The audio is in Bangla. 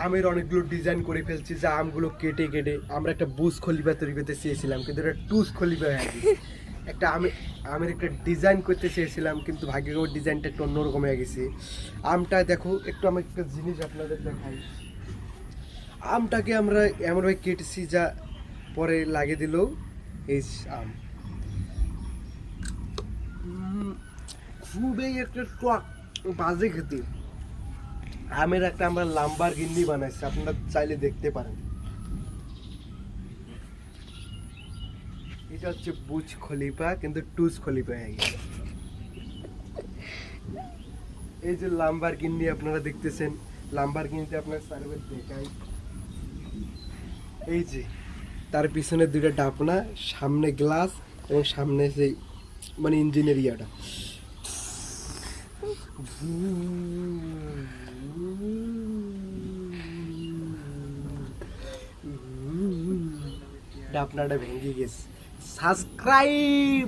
আমের অনেকগুলো ডিজাইন করে ফেলছি, যা আমগুলো কেটে কেটে আমরা একটা বুশ খলিফা তৈরি করতে চেয়েছিলাম, কিন্তু এটা টুস খলিফা হয়ে গেছে। একটা আমের একটা ডিজাইন করতে চেয়েছিলাম, কিন্তু ভাগ্যক্রমে ডিজাইনটা একটু অন্যরকম হয়ে গেছে। আমটা দেখো একটু, আমি একটা জিনিস আপনাদের দেখাই। আমটাকে আমরা এমনভাবে কেটেছি যা পরে লাগিয়ে দিল এই আম। খুবই একটা টক বাজে খেতে। আমের একটা আমরা লাম্বার গিন্নি বানাইছি, আপনারা চাইলে দেখতে পারেন। এটা হচ্ছে বুজ খলিফা, কিন্তু টুস খলিফা হয়ে গেছে। এই যে লাম্বার গিন্নি আপনারা দেখতেছেন, লাম্বার গিন্নিতে আপনার সার্ভের দেখাই। এই যে তার পিছনে দুইটা ডাপনা, সামনে গ্লাস এবং সামনে সেই মানে ইঞ্জিনের ইয়াটা। ডাপনাটা ভেঙে গেছে। সাবস্ক্রাইব।